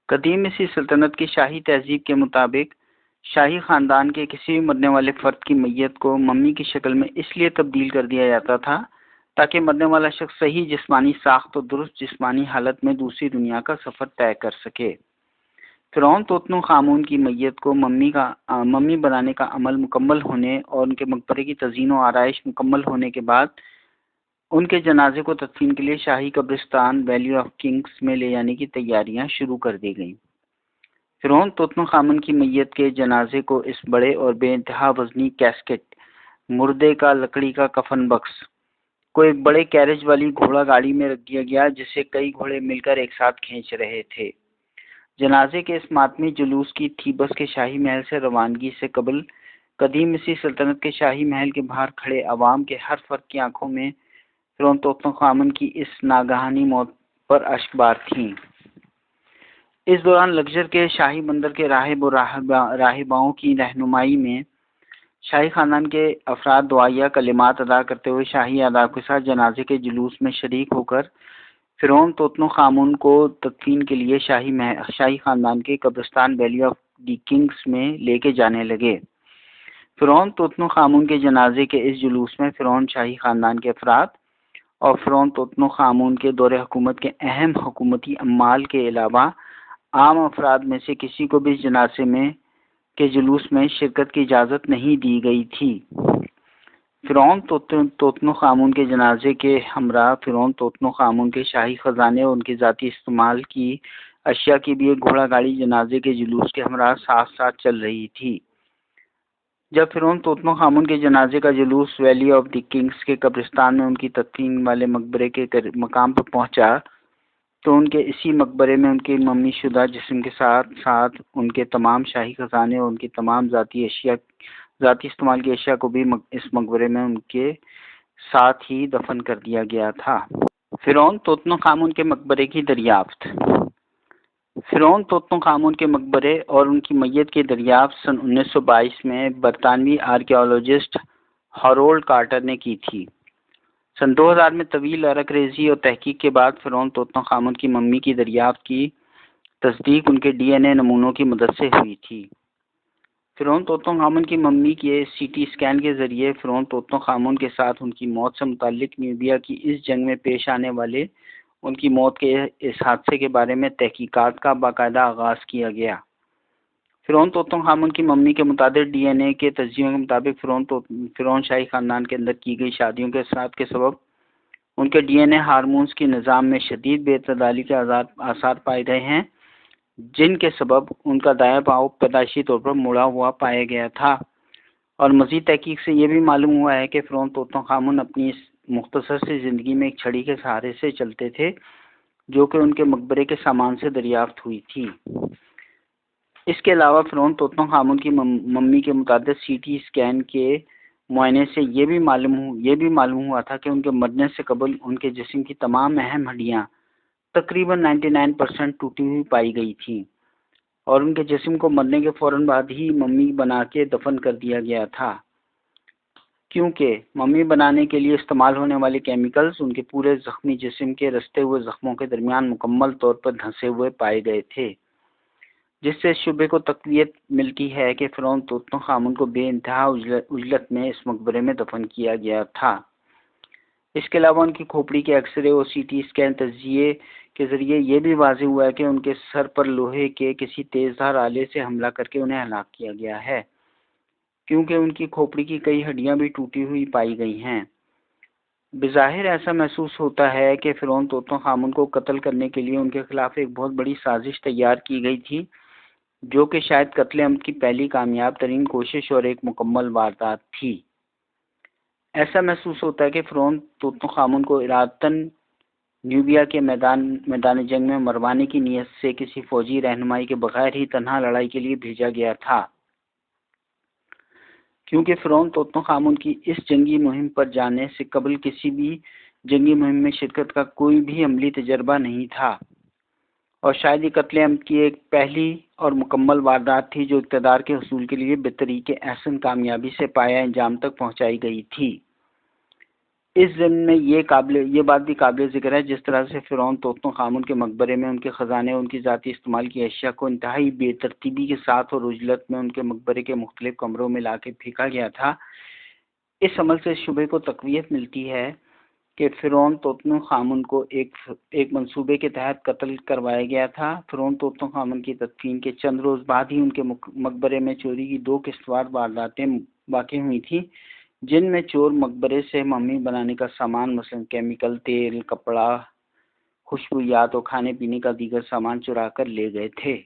قدیم مصری سلطنت کی شاہی تہذیب کے مطابق شاہی خاندان کے کسی بھی مرنے والے فرد کی میت کو ممی کی شکل میں اس لیے تبدیل کر دیا جاتا تھا تاکہ مرنے والا شخص صحیح جسمانی ساخت و درست جسمانی حالت میں دوسری دنیا کا سفر طے کر سکے۔ فرعون توت عنخ آمون کی میت کو ممی بنانے کا عمل مکمل ہونے اور ان کے مقبرے کی تزئین و آرائش مکمل ہونے کے بعد ان کے جنازے کو تدفین کے لیے شاہی قبرستان ویلی آف کنگز میں لے جانے کی تیاریاں شروع کر دی گئیں۔ فرعون توت عنخ آمون کی میت کے جنازے کو اس بڑے اور بے انتہا وزنی کیسکٹ، مردے کا لکڑی کا کفن بکس، کو ایک بڑے کیریج والی گھوڑا گاڑی میں رکھ دیا گیا جسے کئی گھوڑے مل کر ایک ساتھ کھینچ رہے تھے۔ جنازے کے اس ماتمی جلوس کی تھیبس کے شاہی محل سے روانگی سے قبل قدیم مصری سلطنت کے شاہی محل کے باہر کھڑے عوام کے ہر فرد کی آنکھوں میں فرعون توت عنخ آمون کی اس ناگہانی موت پر اشک بار تھیں۔ اس دوران لگژر کے شاہی بندر کے راہب و راہباؤں کی رہنمائی میں شاہی خاندان کے افراد دعائیہ کلمات ادا کرتے ہوئے شاہی آداب کے ساتھ جنازے کے جلوس میں شریک ہو کر فرعون توت عنخ آمون کو تدفین کے لیے شاہی خاندان کے قبرستان ویلی آف دی کنگز میں لے کے جانے لگے۔ فرعون توت عنخ آمون کے جنازے کے اس جلوس میں فرعون شاہی خاندان کے افراد اور فرعون توت عنخ آمون کے دور حکومت کے اہم حکومتی عمال کے علاوہ عام افراد میں سے کسی کو بھی اس جنازے میں کے جلوس میں شرکت کی اجازت نہیں دی گئی تھی۔ فرعون توت عنخ آمون کے جنازے کے ہمراہ فرعون توت عنخ آمون کے شاہی خزانے اور ان کی ذاتی استعمال کی اشیاء کی بھی ایک گھوڑا گاڑی جنازے کے جلوس کے ہمراہ ساتھ ساتھ چل رہی تھی۔ جب فرعون توت عنخ آمون کے جنازے کا جلوس ویلی آف دی کنگز کے قبرستان میں ان کی تدفین والے مقبرے کے مقام پر پہنچا تو ان کے اسی مقبرے میں ان کے ممی شدہ جسم کے ساتھ ساتھ ان کے تمام شاہی خزانے اور ان کی تمام ذاتی استعمال کی اشیاء کو بھی اس مقبرے میں ان کے ساتھ ہی دفن کر دیا گیا تھا۔ فرعون توت عنخ آمون کے مقبرے کی دریافت۔ فرعون توت عنخ آمون کے مقبرے اور ان کی میت کی دریافت سن 1922 میں برطانوی آرکیالوجسٹ ہارولڈ کارٹر نے کی تھی۔ سن 2000 میں طویل عرق ریزی اور تحقیق کے بعد فرعون توت عنخ آمون کی ممی کی دریافت کی تصدیق ان کے ڈی این اے نمونوں کی مدد سے ہوئی تھی۔ فرعون توت عنخ آمون کی ممی کے سی ٹی اسکین کے ذریعے فرعون توت عنخ آمون کے ساتھ ان کی موت سے متعلق نیوبیا کی اس جنگ میں پیش آنے والے ان کی موت کے اس حادثے کے بارے میں تحقیقات کا باقاعدہ آغاز کیا گیا۔ فرعون توت عنخ آمون کی ممی کے متعدد ڈی این اے کے تجزیوں کے مطابق فرعون شاہی خاندان کے اندر کی گئی شادیوں کے اثرات کے سبب ان کے ڈی این اے ہارمونز کی نظام میں شدید بے اعتدالی کے آثار پائے گئے ہیں، جن کے سبب ان کا دایاں پاؤں پیدائشی طور پر مڑا ہوا پایا گیا تھا۔ اور مزید تحقیق سے یہ بھی معلوم ہوا ہے کہ فرعون توت عنخ آمون اپنی اس مختصر سی زندگی میں ایک چھڑی کے سہارے سے چلتے تھے جو کہ ان کے مقبرے کے سامان سے دریافت ہوئی تھی۔ اس کے علاوہ فرعون توت عنخ آمون کی ممی کے متعدد سی ٹی اسکین کے معائنے سے یہ بھی معلوم ہوا تھا کہ ان کے مرنے سے قبل ان کے جسم کی تمام اہم ہڈیاں تقریباً 99% ٹوٹی ہوئی پائی گئی تھیں اور ان کے جسم کو مرنے کے فوراً بعد ہی ممی بنا کے دفن کر دیا گیا تھا، کیونکہ ممی بنانے کے لیے استعمال ہونے والے کیمیکلز ان کے پورے زخمی جسم کے رستے ہوئے زخموں کے درمیان مکمل طور پر دھنسے ہوئے پائے گئے تھے، جس سے اس شبے کو تقویت ملتی ہے کہ فرعون توت عنخ آمون کو بے انتہا عجلت میں اس مقبرے میں دفن کیا گیا تھا۔ اس کے علاوہ ان کی کھوپڑی کے ایکس رے اور سی ٹی اسکین تجزیے کے ذریعے یہ بھی واضح ہوا ہے کہ ان کے سر پر لوہے کے کسی تیز دھار آلے سے حملہ کر کے انہیں ہلاک کیا گیا ہے، کیونکہ ان کی کھوپڑی کی کئی ہڈیاں بھی ٹوٹی ہوئی پائی گئی ہیں۔ بظاہر ایسا محسوس ہوتا ہے کہ فرعون توت عنخ آمون کو قتل کرنے کے لیے ان کے خلاف ایک بہت بڑی سازش تیار کی گئی تھی، جو کہ شاید قتل عمد کی پہلی کامیاب ترین کوشش اور ایک مکمل واردات تھی۔ ایسا محسوس ہوتا ہے کہ فرعون توت عنخ آمون کو ارادتاً نیوبیا کے میدان جنگ میں مروانے کی نیت سے کسی فوجی رہنمائی کے بغیر ہی تنہا لڑائی کے لیے بھیجا گیا تھا، کیونکہ فرعون توت عنخ آمون کی اس جنگی مہم پر جانے سے قبل کسی بھی جنگی مہم میں شرکت کا کوئی بھی عملی تجربہ نہیں تھا، اور شاید یہ قتل عمد کی ایک پہلی اور مکمل واردات تھی جو اقتدار کے حصول کے لیے بطریق احسن کامیابی سے پایہ انجام تک پہنچائی گئی تھی۔ اس ضمن میں یہ بات بھی قابل ذکر ہے جس طرح سے فرعون توت عنخ آمون کے مقبرے میں ان کے خزانے اور ان کی ذاتی استعمال کی اشیاء کو انتہائی بے ترتیبی کے ساتھ اور عجلت میں ان کے مقبرے کے مختلف کمروں میں لا کے پھینکا گیا تھا، اس عمل سے شبے کو تقویت ملتی ہے کہ فرعون توت عنخ آمون کو ایک منصوبے کے تحت قتل کروایا گیا تھا۔ فرعون توت عنخ آمون کی تدفین کے چند روز بعد ہی ان کے مقبرے میں چوری کی 2 قسط وار وارداتیں واقع ہوئی تھیں، جن میں چور مقبرے سے ممی بنانے کا سامان مثلا کیمیکل، تیل، کپڑا، خوشبویات اور کھانے پینے کا دیگر سامان چرا کر لے گئے تھے۔